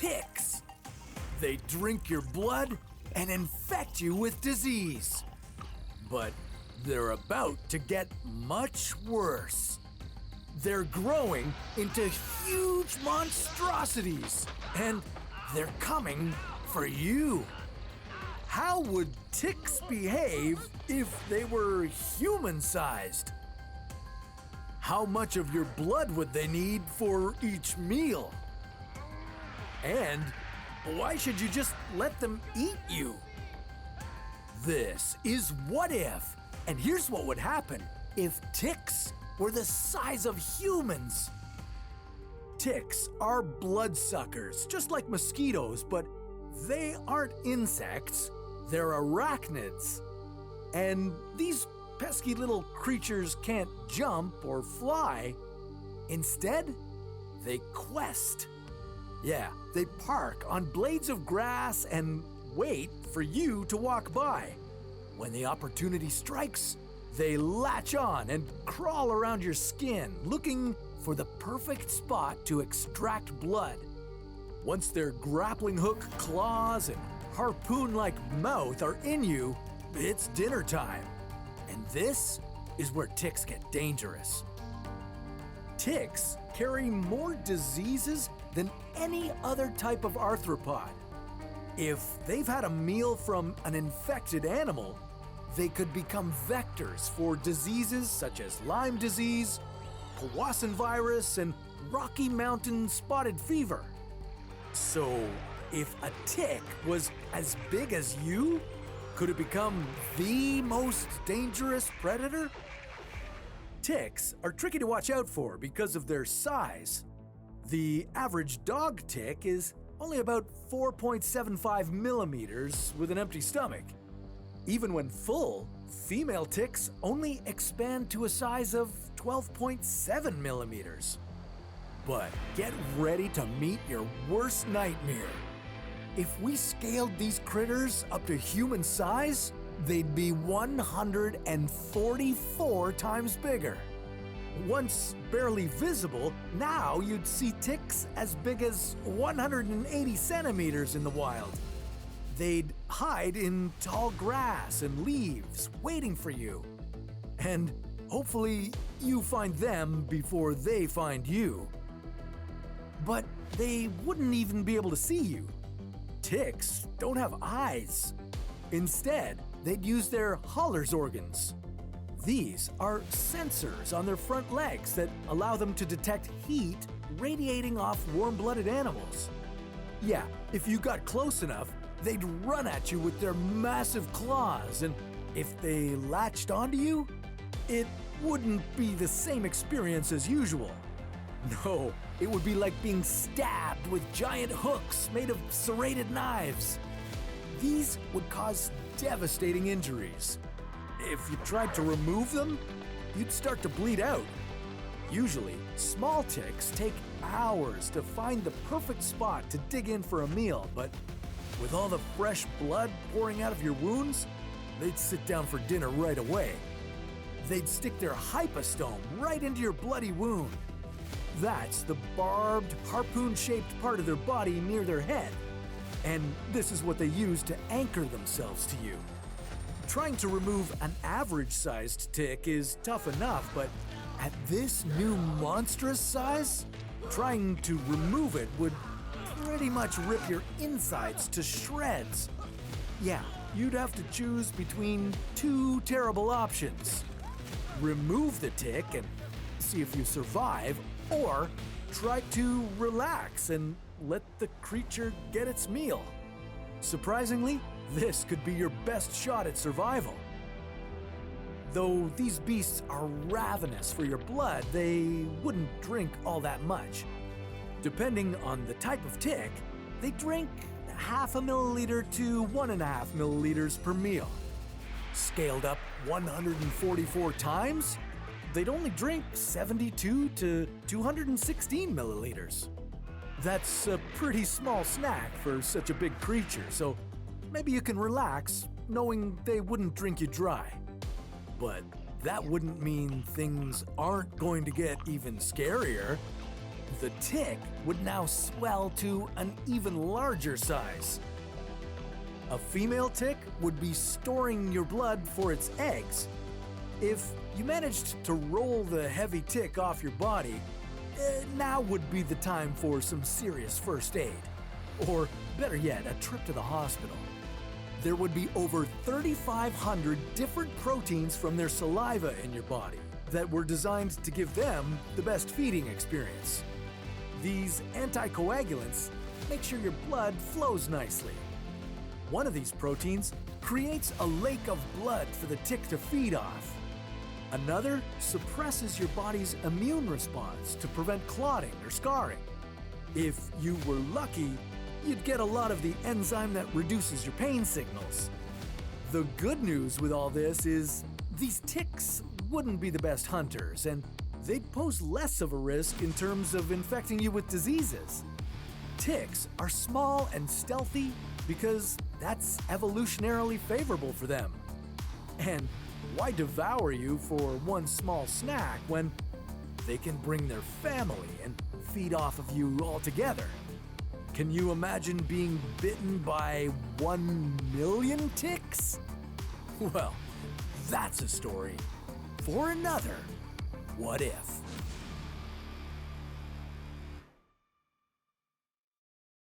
ticks. They drink your blood and infect you with disease. But they're about to get much worse. They're growing into huge monstrosities, and they're coming for you. How would ticks behave if they were human-sized? How much of your blood would they need for each meal? And why should you just let them eat you? This is What If, and here's what would happen if ticks were the size of humans. Ticks are bloodsuckers, just like mosquitoes, but they aren't insects, they're arachnids. And these pesky little creatures can't jump or fly. Instead, they quest. Yeah, they park on blades of grass and wait for you to walk by. When the opportunity strikes, they latch on and crawl around your skin, looking for the perfect spot to extract blood. Once their grappling hook claws and harpoon-like mouth are in you, it's dinner time. And this is where ticks get dangerous. Ticks carry more diseases than any other type of arthropod. If they've had a meal from an infected animal, they could become vectors for diseases such as Lyme disease, Powassan virus, and Rocky Mountain spotted fever. So, if a tick was as big as you, could it become the most dangerous predator? Ticks are tricky to watch out for because of their size. The average dog tick is only about 4.75 millimeters with an empty stomach. Even when full, female ticks only expand to a size of 12.7 millimeters. But get ready to meet your worst nightmare. If we scaled these critters up to human size, they'd be 144 times bigger. Once barely visible, now you'd see ticks as big as 180 centimeters in the wild. They'd hide in tall grass and leaves, waiting for you. And hopefully you find them before they find you. But they wouldn't even be able to see you. Ticks don't have eyes. Instead, they'd use their Haller's organs. These are sensors on their front legs that allow them to detect heat radiating off warm-blooded animals. Yeah, if you got close enough, they'd run at you with their massive claws, and if they latched onto you, it wouldn't be the same experience as usual. No, it would be like being stabbed with giant hooks made of serrated knives. These would cause devastating injuries. If you tried to remove them, you'd start to bleed out. Usually, small ticks take hours to find the perfect spot to dig in for a meal, but with all the fresh blood pouring out of your wounds, they'd sit down for dinner right away. They'd stick their hypostome right into your bloody wound. That's the barbed, harpoon-shaped part of their body near their head. And this is what they use to anchor themselves to you. Trying to remove an average-sized tick is tough enough, but at this new monstrous size, trying to remove it would pretty much rip your insides to shreds. Yeah, you'd have to choose between two terrible options. Remove the tick and see if you survive, or try to relax and let the creature get its meal. Surprisingly, this could be your best shot at survival. Though these beasts are ravenous for your blood, they wouldn't drink all that much. Depending on the type of tick, they drink half a milliliter to 1.5 milliliters per meal. Scaled up 144 times, they'd only drink 72 to 216 milliliters. That's a pretty small snack for such a big creature, so maybe you can relax knowing they wouldn't drink you dry. But that wouldn't mean things aren't going to get even scarier. The tick would now swell to an even larger size. A female tick would be storing your blood for its eggs. If you managed to roll the heavy tick off your body, now would be the time for some serious first aid. Or better yet, a trip to the hospital. There would be over 3,500 different proteins from their saliva in your body that were designed to give them the best feeding experience. These anticoagulants make sure your blood flows nicely. One of these proteins creates a lake of blood for the tick to feed off. Another suppresses your body's immune response to prevent clotting or scarring. If you were lucky, you'd get a lot of the enzyme that reduces your pain signals. The good news with all this is these ticks wouldn't be the best hunters, and they'd pose less of a risk in terms of infecting you with diseases. Ticks are small and stealthy because that's evolutionarily favorable for them. And why devour you for one small snack when they can bring their family and feed off of you altogether? Can you imagine being bitten by 1 million ticks? Well, that's a story for another What If.